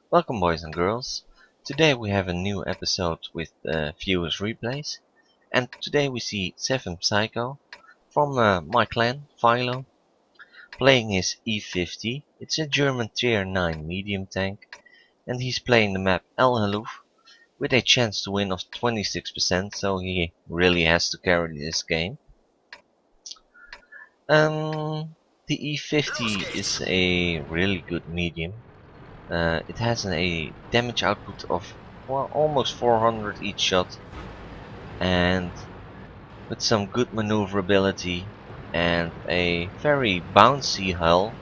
Welcome boys and girls. Today we have a new episode with viewers replays, and today we see 7thPsycho from my clan, Philo, playing his E-50. It's a German tier 9 medium tank, and he's playing the map Halluf with a chance to win of 26%, so he really has to carry this game. The E-50 is a really good medium. It has a damage output of almost 400 each shot, and with some good maneuverability and a very bouncy hull,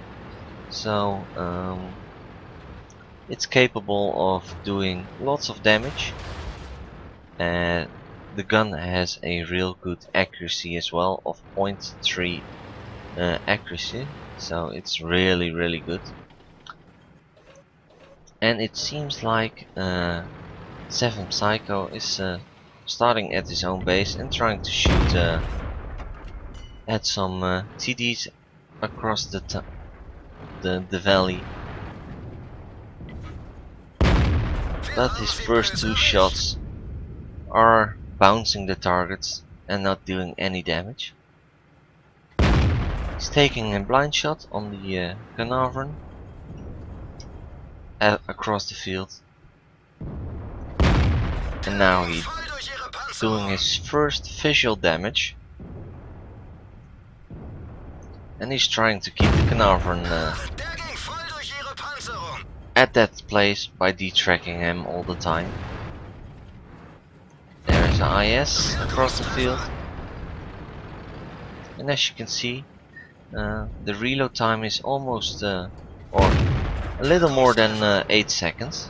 so it's capable of doing lots of damage. And the gun has a real good accuracy as well of 0.3 accuracy, so it's really good. And it seems like 7thPsycho is starting at his own base and trying to shoot at some TDs across the valley. But his first two shots are bouncing the targets and not doing any damage. He's taking a blind shot on the Carnarvon across the field. And now he's doing his first visual damage. And he's trying to keep the Carnarvon at that place by detracking him all the time. There's an IS across the field. And as you can see, the reload time is almost, or a little more than 8 seconds.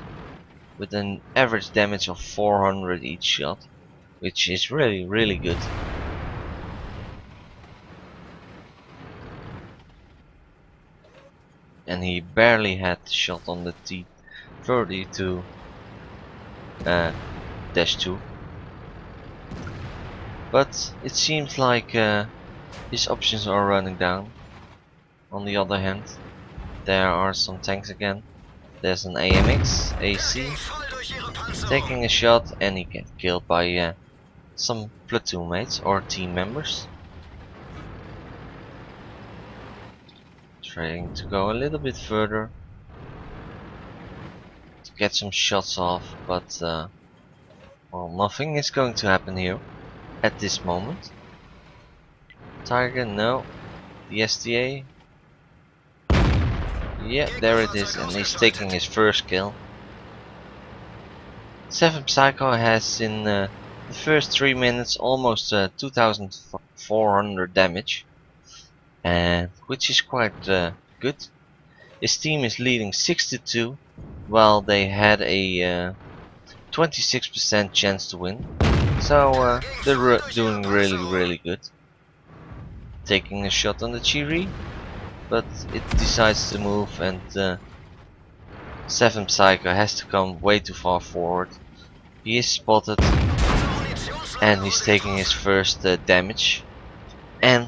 With an average damage of 400 each shot, which is really good. And he barely had shot on the T-32 -2. But it seems like his options are running down. On the other hand, there are some tanks again. There's an AMX AC taking a shot, and he gets killed by some platoon mates or team members. Trying to go a little bit further to get some shots off, but well, nothing is going to happen here at this moment. Tiger, no. The STA. Yeah, there it is, and he's taking his first kill. 7thPsycho has in the first 3 minutes almost 2400 damage, and which is quite good. His team is leading 6-2, while they had a 26% chance to win. So they're doing really good. Taking a shot on the Chiri, but it decides to move, and 7thPsycho has to come way too far forward. He is spotted, and he's taking his first damage, and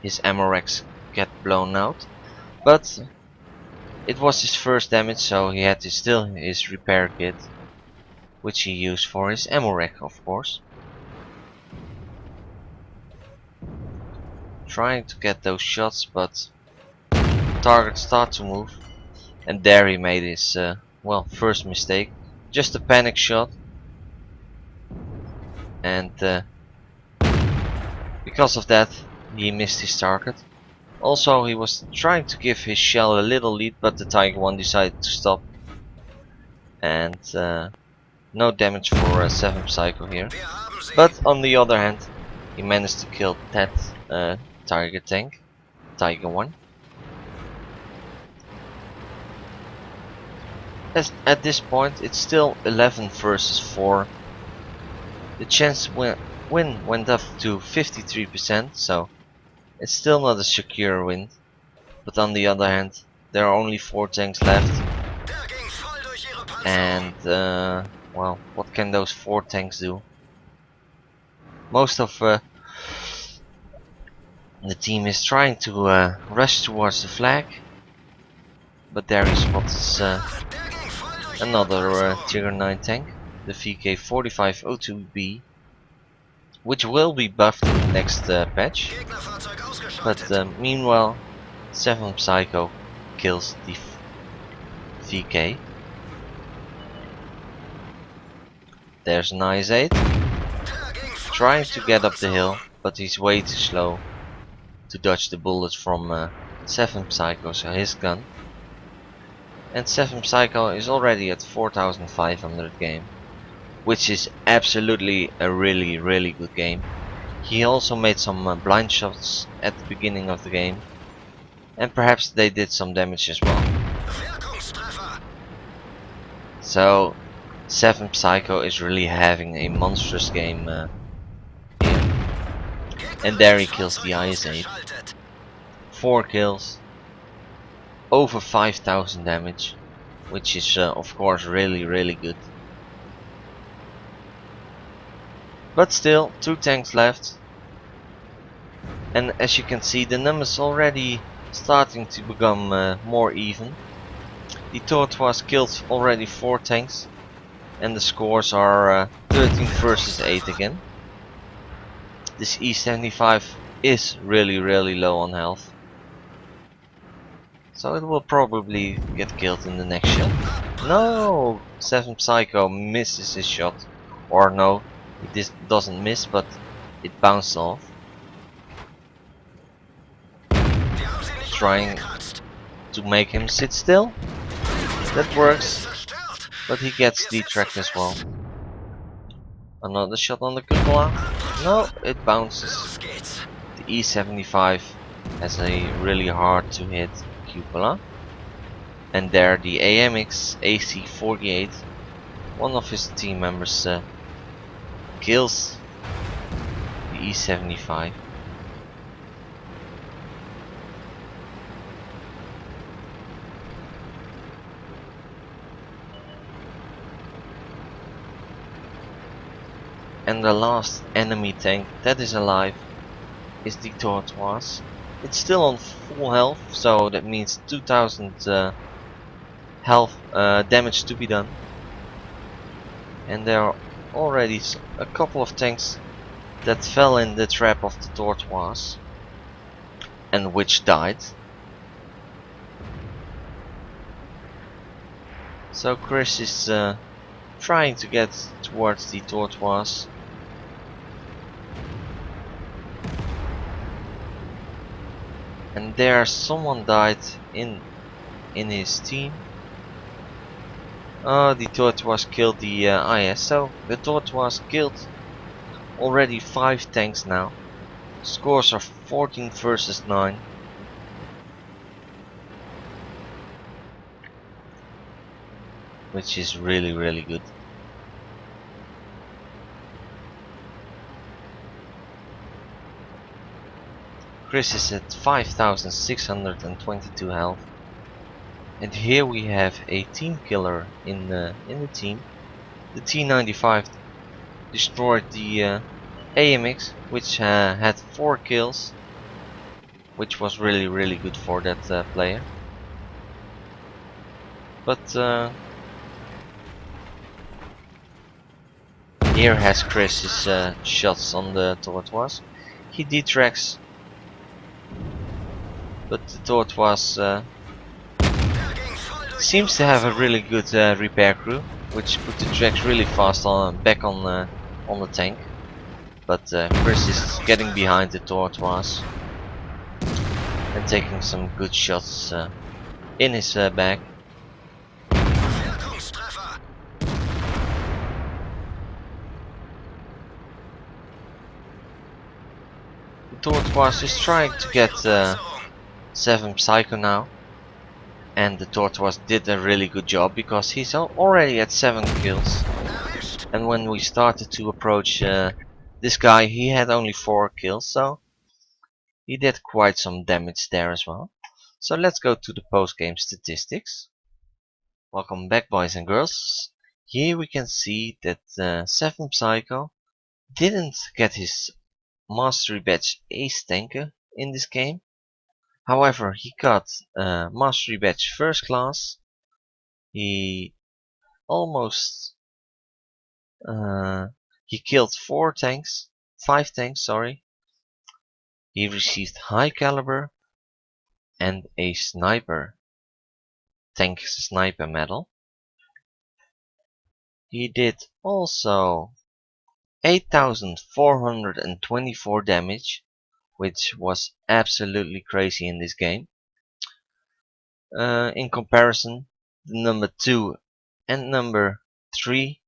his ammo racks get blown out. But it was his first damage, so he had to steal his repair kit, which he used for his ammo rack, of course. Trying to get those shots, but targets start to move, and there he made his well, first mistake. Just a panic shot, and because of that he missed his target. Also, he was trying to give his shell a little lead, but the Tiger 1 decided to stop, and no damage for 7thPsycho here. But on the other hand, he managed to kill that Tiger tank, Tiger 1. At this point, it's still 11 versus 4. The chance to win went up to 53%, so it's still not a secure win. But on the other hand, there are only 4 tanks left, and well, what can those 4 tanks do? Most of the team is trying to rush towards the flag, but there he spots another Tier 9 tank, the VK4502B, which will be buffed in the next patch. But meanwhile, 7thPsycho kills the VK. There's an IS-8, trying to get up the hill, but he's way too slow to dodge the bullets from 7thPsycho, so his gun. And 7thPsycho is already at 4500 game, which is absolutely a really good game. He also made some blind shots at the beginning of the game, and perhaps they did some damage as well. So 7thPsycho is really having a monstrous game here. And there he kills the IS-8. 4 kills, over 5000 damage, which is of course really good. But still, 2 tanks left, and as you can see, the numbers already starting to become more even. The Tortoise killed already 4 tanks, and the scores are 13 versus 8 again. This E-75 is really low on health, so it will probably get killed in the next shot. No! 7thPsycho misses his shot. Or no, it doesn't miss, but it bounced off. Trying to make him sit still. That works, but he gets detracked as well. Another shot on the cupola. No, it bounces. The E-75 has a really hard to hit cupola. And there the AMX AC-48, one of his team members, kills the E-75. And the last enemy tank that is alive is the Tortoise. It's still on full health, so that means 2000 health damage to be done. And there are already a couple of tanks that fell in the trap of the Tortoise, and which died. So Chris is trying to get towards the Tortoise. And there someone died in his team. The Tortoise killed the IS, so the Tortoise killed already 5 tanks now. Scores are 14 versus 9. Which is really good. Chris is at 5622 health. And here we have a team killer in the team. The T-95 destroyed the AMX, which had 4 kills, which was really good for that player. But here has Chris's shots on the Tortoise. He detracts, but the Tortoise seems to have a really good repair crew, which put the tracks really fast back on the tank. But Chris is getting behind the Tortoise and taking some good shots in his back. The Tortoise is trying to get 7thPsycho now. And the Tortoise did a really good job, because he's already at 7 kills. And when we started to approach this guy, he had only 4 kills, so he did quite some damage there as well. So let's go to the post-game statistics. Welcome back, boys and girls. Here we can see that 7thPsycho didn't get his Mastery Badge Ace Tanker in this game. However, he got Mastery Badge First Class. He almost he killed 5 tanks, sorry. He received high caliber and a tank sniper medal. He did also 8,424 damage, which was absolutely crazy in this game. In comparison, the number 2 and number 3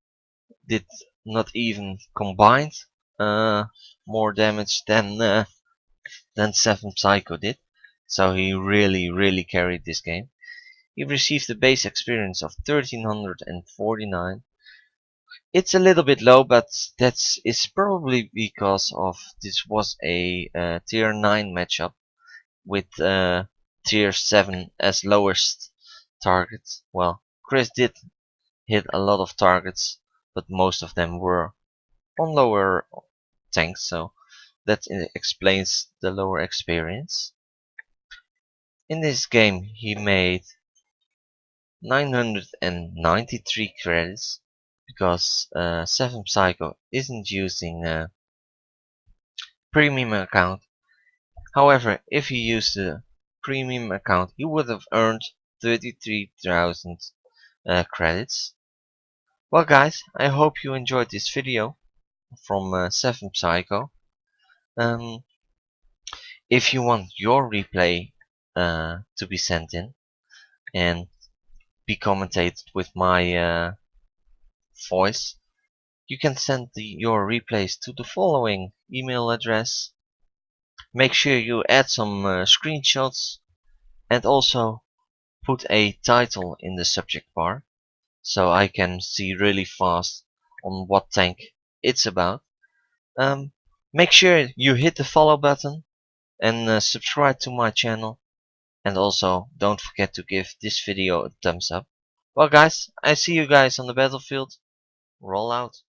did not even combined more damage than 7thPsycho did. So he really carried this game. He received a base experience of 1349. It's a little bit low, but it's probably because of this was a tier 9 matchup with tier 7 as lowest target. Well, Chris did hit a lot of targets, but most of them were on lower tanks, so that explains the lower experience. In this game he made 993 credits because 7thPsycho isn't using a premium account. However, if he used a premium account, he would have earned 33,000 credits. Well guys, I hope you enjoyed this video from 7thPsycho. If you want your replay to be sent in and be commentated with my voice, you can send your replays to the following email address. Make sure you add some screenshots and also put a title in the subject bar so I can see really fast on what tank it's about. Make sure you hit the follow button and subscribe to my channel, and also don't forget to give this video a thumbs up. Well guys, I see you guys on the battlefield. Roll out.